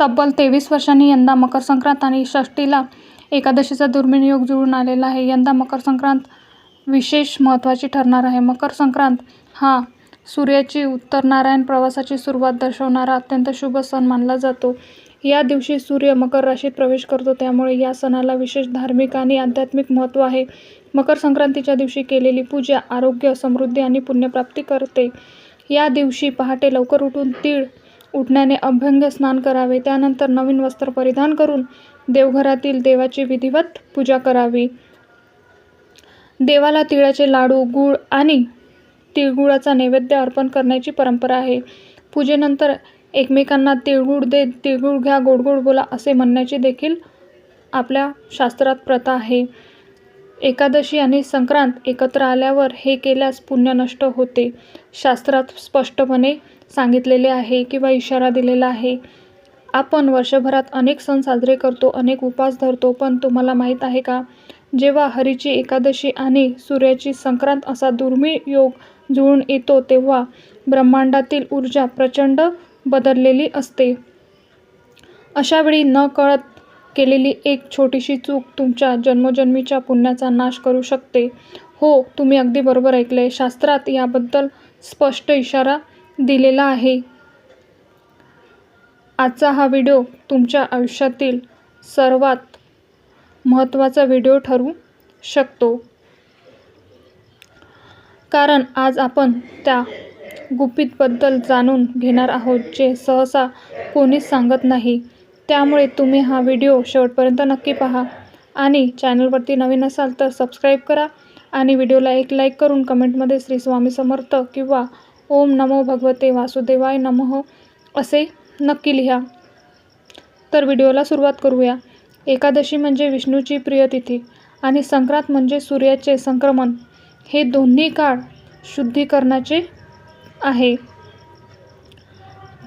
तब्बल 23 वर्षांनी यंदा मकर संक्रांत आणि षष्टीला एकादशीचा दुर्मिळ योग जुळून आलेला आहे. यंदा मकर संक्रांत विशेष महत्त्वाची ठरणार आहे. मकर संक्रांत हा सूर्याची उत्तरायण प्रवासाची सुरुवात दर्शवणारा अत्यंत शुभ सण मानला जातो. या दिवशी सूर्य मकर राशीत प्रवेश करतो, त्यामुळे या सणाला विशेष धार्मिक आणि आध्यात्मिक महत्त्व आहे. मकर संक्रांतीच्या दिवशी केलेली पूजा आरोग्य, समृद्धी आणि पुण्यप्राप्ती करते. या दिवशी पहाटे लवकर उठून तीळ उठण्याने अभ्यंग स्नान करावे. त्यानंतर नवीन वस्त्र परिधान करून देवघरातील देवाची विधिवत पूजा करावी. देवाला तिळाचे लाडू, गूळ आणि तिळगुळाचा नैवेद्य अर्पण करण्याची परंपरा आहे. पूजेनंतर एकमेकांना तिळगुळ देत तिळगुळ घ्या, गोड गोड बोला असे म्हणण्याची देखील आपल्या शास्त्रात प्रथा आहे. एकादशी आणि संक्रांत एकत्र आल्यावर हे केल्यास पुण्य नष्ट होते. शास्त्रात स्पष्टपणे सांगितलेले आहे किंवा इशारा दिलेला आहे. आपण वर्षभरात अनेक सण साजरे करतो, अनेक उपवास धरतो, पण तुम्हाला माहीत आहे का, जेव्हा हरीची एकादशी आणि सूर्याची संक्रांत असा दुर्मिळ योग जुळून येतो तेव्हा ब्रह्मांडातील ऊर्जा प्रचंड बदललेली असते. अशावेळी नकळत केलेली एक छोटीशी चूक तुमच्या जन्मोजन्मीच्या पुण्याचा नाश करू शकते. हो, तुम्ही अगदी बरोबर ऐकले. शास्त्रात याबद्दल स्पष्ट इशारा दिलेला आहे. आजचा हा व्हिडिओ तुमच्या आयुष्यातील सर्वात महत्त्वाचा व्हिडिओ ठरू शकतो, कारण आज आपण त्या गुपितबद्दल जाणून घेणार आहोत जे सहसा कोणीच सांगत नाही. त्यामुळे तुम्ही हा व्हिडिओ शेवटपर्यंत नक्की पहा आणि चॅनलवरती नवीन असाल तर सबस्क्राईब करा आणि व्हिडिओला एक लाईक करून कमेंटमध्ये श्री स्वामी समर्थ किंवा ओम नमो भगवते वासुदेवाय नमः असे नक्की लिहा. तर व्हिडिओला सुरुवात करूया. एकादशी म्हणजे विष्णूची प्रियतिथी आणि संक्रांत म्हणजे सूर्याचे संक्रमण. हे दोन्ही काळ शुद्धीकरणाचे आहे.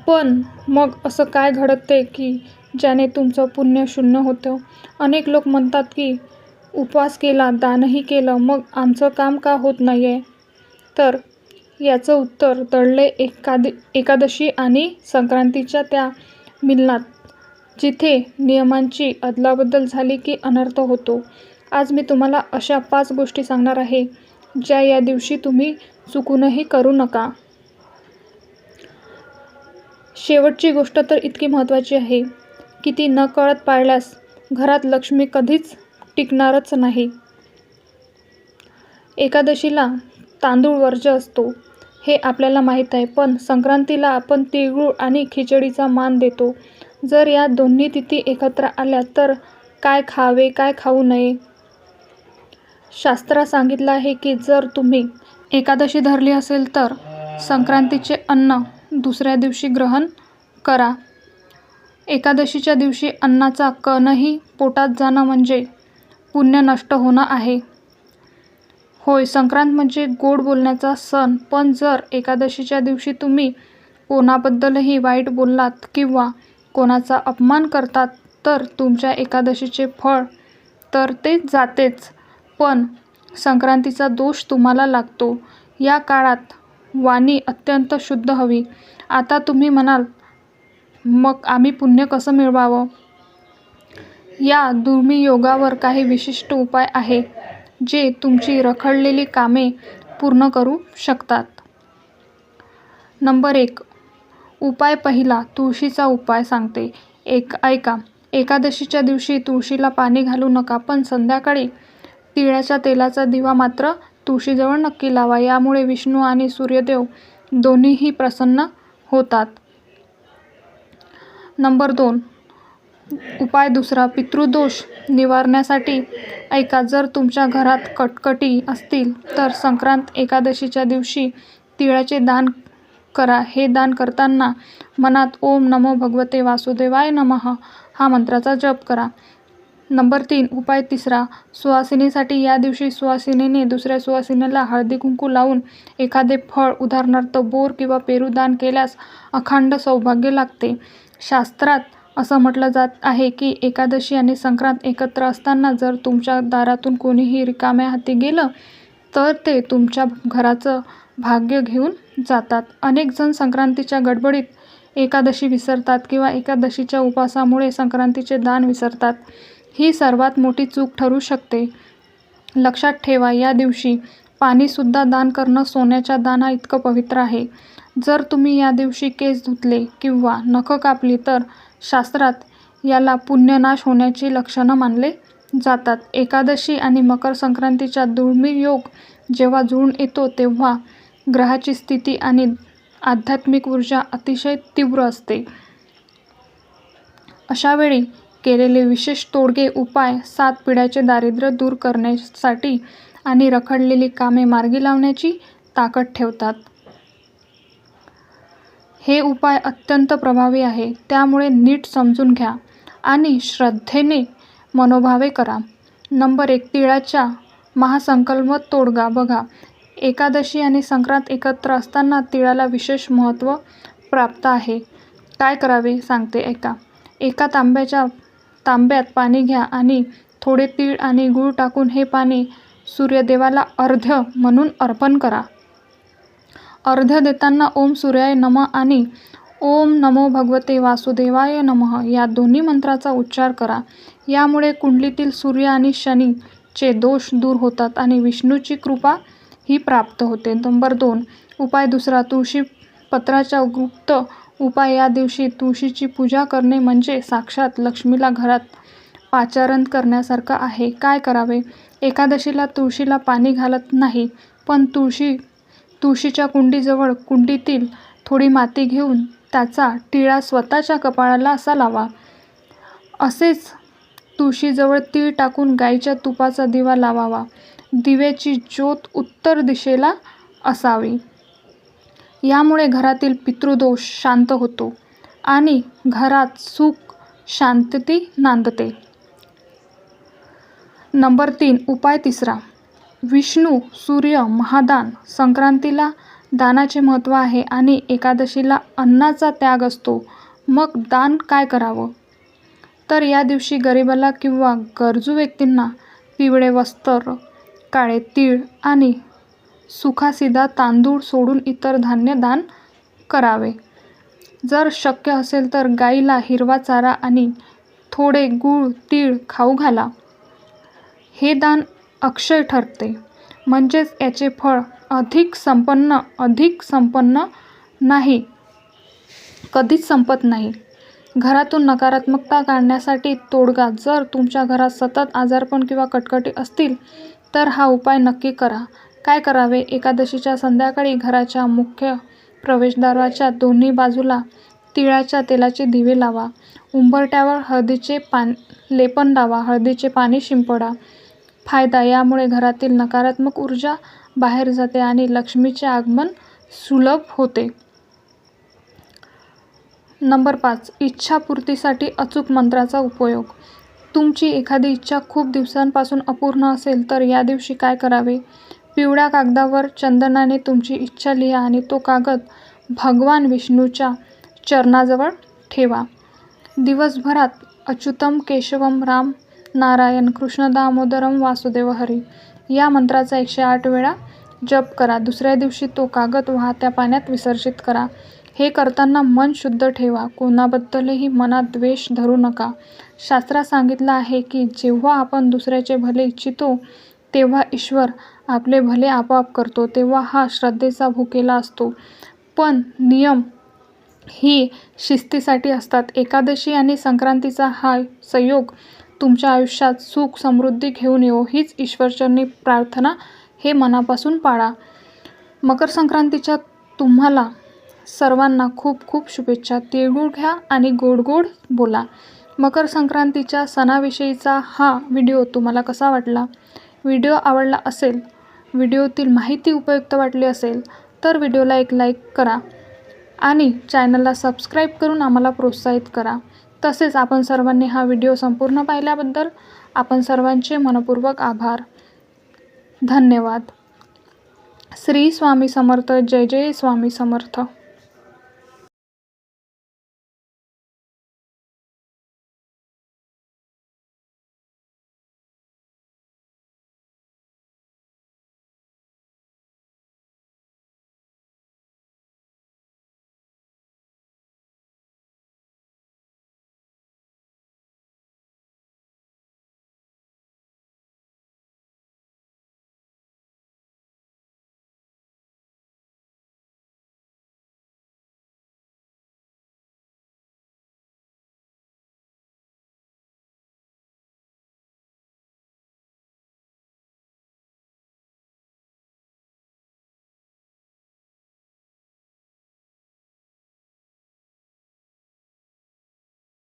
पण मग असं काय घडते की ज्याने तुमचं पुण्य शून्य होतं? अनेक लोक म्हणतात की उपवास केला, दानही केलं, मग आमचं काम का होत नाही आहे? तर याचं उत्तर दडले एकादशी आणि संक्रांतीच्या त्या मिलनात, जिथे नियमांची अदलाबदल झाली की अनर्थ होतो. आज मी तुम्हाला अशा 5 गोष्टी सांगणार आहे ज्या या दिवशी तुम्ही चुकूनही करू नका. शेवटची गोष्ट तर इतकी महत्त्वाची आहे की ती नकळत पाळल्यास घरात लक्ष्मी कधीच टिकणारच नाही. एकादशीला तांदूळ वर्ज्य असतो हे आपल्याला माहीत आहे, पण संक्रांतीला आपण तिळगुळ आणि खिचडीचा मान देतो. जर या दोन्ही तिथी एकत्र आल्या तर काय खावे, काय खाऊ नये? शास्त्रात सांगितलं आहे की जर तुम्ही एकादशी धरली असेल तर संक्रांतीचे अन्न दुसऱ्या दिवशी ग्रहण करा. एकादशीच्या दिवशी अन्नाचा कणही पोटात जाणं म्हणजे पुण्य नष्ट होणं आहे. होय, संक्रांत म्हणजे गोड बोलण्याचा सण, पण जर एकादशीच्या दिवशी तुम्ही कोणाबद्दलही वाईट बोललात किंवा कोणाचा अपमान करतात तर तुमच्या एकादशीचे फळ तर ते जातेच, पण संक्रांतीचा दोष तुम्हाला लागतो. या काळात वाणी अत्यंत शुद्ध हवी. आता तुम्ही म्हणाल, मग आम्ही पुण्य कसं मिळवावं? या दुर्मिळ योगावर काही विशिष्ट उपाय आहे जे तुमची रखडलेली कामे पूर्ण करू शकतात. नंबर 1. उपाय पहिला, तुळशीचा उपाय सांगते. ऐका. एकादशीच्या दिवशी तुळशीला पाणी घालू नका, पण संध्याकाळी तिळाच्या तेलाचा दिवा मात्र तुळशीजवळ नक्की लावा. यामुळे विष्णू आणि सूर्यदेव दोन्हीही प्रसन्न होतात. नंबर 2. उपाय दुसरा, पितृदोष निवारण्यासाठी. ऐका, जर तुमच्या घरात कटकटी असतील तर संक्रांत एकादशीच्या दिवशी तिळाचे दान करा. हे दान करताना मनात ओम नमो भगवते वासुदेवाय नमः हा मंत्राचा जप करा. नंबर 3. उपाय तिसरा, सुवासिनीसाठी. या दिवशी सुवासिनीने दुसऱ्या सुवासिनीला हळदी कुंकू लावून एखादे फळ, उदाहरणार्थ बोर किंवा पेरू दान केल्यास अखंड सौभाग्य लागते. शास्त्रात असं म्हटलं जात आहे की एकादशी आणि संक्रांत एकत्र असताना जर तुमच्या दारातून कोणीही रिकाम्या हाती गेलं तर ते तुमच्या घराचं भाग्य घेऊन जातात. अनेक जण संक्रांतीच्या गडबडीत एकादशी विसरतात किंवा एकादशीच्या उपवासामुळे संक्रांतीचे दान विसरतात. ही सर्वात मोठी चूक ठरू शकते. लक्षात ठेवा, या दिवशी पाणीसुद्धा दान करणं सोन्याच्या दानाइतकं पवित्र आहे. जर तुम्ही या दिवशी केस धुतले किंवा नखं कापली तर शास्त्रात याला पुण्यनाश होण्याची लक्षणं मानले जातात. एकादशी आणि मकर संक्रांतीचा दुर्मिळ योग जेव्हा जुळून येतो तेव्हा ग्रहाची स्थिती आणि आध्यात्मिक ऊर्जा अतिशय तीव्र असते. अशावेळी केलेले विशेष तोडगे उपाय 7 पिढ्याचे दारिद्र्य दूर करण्यासाठी आणि रखडलेली कामे मार्गी लावण्याची ताकद ठेवतात. हे उपाय अत्यंत प्रभावी आहे, त्यामुळे नीट समजून घ्या आणि श्रद्धेने मनोभावे करा. नंबर 1. तिळाच्या महासंकल्प तोडगा बघा. एकादशी आणि संक्रांत एकत्र असताना तिळाला विशेष महत्त्व प्राप्त आहे. काय करावे सांगते ऐका. एका तांब्यात पाणी घ्या आणि थोडे तीळ आणि गूळ टाकून हे पाणी सूर्यदेवाला अर्घ्य म्हणून अर्पण करा. अर्घ्य देताना ओम सूर्याय नमः आणि ओम नमो भगवते वासुदेवाय नमः या दोन्ही मंत्राचा उच्चार करा. यामुळे कुंडलीतील सूर्य आणि शनीचे दोष दूर होतात आणि विष्णूची कृपा ही प्राप्त होते. नंबर 2. उपाय दुसरा. तुळशी पत्राचा गुप्त उपाय. या दिवशी तुळशीची पूजा करणे म्हणजे साक्षात लक्ष्मीला घरात पाचारण करण्यासारखं आहे. काय करावे. एकादशीला तुळशीला पाणी घालत नाही, पण तुळशीच्या कुंडीजवळ कुंडीतील थोडी माती घेऊन त्याचा टिळा स्वतःच्या कपाळाला असा लावा. असेच तुळशीजवळ तीळ टाकून गाईच्या तुपाचा दिवा लावावा. दिव्याची ज्योत उत्तर दिशेला असावी. यामुळे घरातील पितृदोष शांत होतो आणि घरात सुख शांतती नांदते. नंबर 3. उपाय तिसरा. विष्णू सूर्य महादान. संक्रांतीला दानाचे महत्त्व आहे आणि एकादशीला अन्नाचा त्याग असतो. मग दान काय करावं. तर या दिवशी गरिबाला किंवा गरजू व्यक्तींना पिवळे वस्त्र, काळे तीळ आणि सुखासीधा तांदूळ सोडून इतर धान्य दान करावे. जर शक्य असेल तर गाईला हिरवा चारा आणि थोडे गूळ तीळ खाऊ घाला. हे दान अक्षय ठरते, म्हणजेच याचे फळ अधिक संपन्न नाही, कधीच संपत नाही. घरातून नकारात्मकता काढण्यासाठी तोडगा. जर तुमच्या घरात सतत आजारपण किंवा कटकटी असतील तर हा उपाय नक्की करा. काय करावे. एकादशीच्या संध्याकाळी घराच्या मुख्य प्रवेशद्वाराच्या दोन्ही बाजूला तिळाच्या तेलाचे दिवे लावा. उंबरठ्यावर हळदीचे लेपन लावा. हळदीचे पाणी शिंपडा. फायदा. यामुळे घरातील नकारात्मक ऊर्जा बाहेर जाते आणि लक्ष्मीचे आगमन सुलभ होते. नंबर 5. इच्छापूर्तीसाठी अचूक मंत्राचा उपयोग. तुमची एखादी इच्छा खूप दिवसांपासून अपूर्ण असेल तर या दिवशी काय करावे. पिवळ्या कागदावर चंदनाने तुमची इच्छा लिहा आणि तो कागद भगवान विष्णूच्या चरणाजवळ ठेवा. दिवसभरात अच्युतम केशवम राम नारायण कृष्ण दामोदरम वासुदेव हरी या मंत्राचा 108 वेळा जप करा. दुसऱ्या दिवशी तो कागद वाहत्या पाण्यात विसर्जित करा. हे करताना मन शुद्ध ठेवा. कोणाबद्दलही मनात द्वेष धरू नका. शास्त्रात सांगितलं आहे की जेव्हा आपण दुसऱ्याचे भले इच्छितो तेव्हा ईश्वर आपले भले आपोआप करतो. तेव्हा हा श्रद्धेचा भुकेला असतो. पण नियम ही शिस्तीसाठी असतात. एकादशी आणि संक्रांतीचा हा संयोग तुमच्या आयुष्यात सुख समृद्धी घेऊन येवो हीच ईश्वरचरणी प्रार्थना. हे मनापासून पाळा. मकर संक्रांतीच्या तुम्हाला सर्वांना खूप खूप शुभेच्छा. तिळगुळ घ्या आणि गोड गोड बोला. मकर संक्रांतीच्या सणाविषयीचा हा व्हिडिओ तुम्हाला कसा वाटला. व्हिडिओ आवडला असेल, व्हिडिओतील माहिती उपयुक्त वाटली असेल तर व्हिडिओला एक लाईक करा आणि चॅनलला सबस्क्राईब करून आम्हाला प्रोत्साहित करा. तसेच आपण सर्वांनी हा व्हिडिओ संपूर्ण पाहिल्याबद्दल आपण सर्वांचे मनपूर्वक आभार. धन्यवाद. श्री स्वामी समर्थ. जय जय स्वामी समर्थ.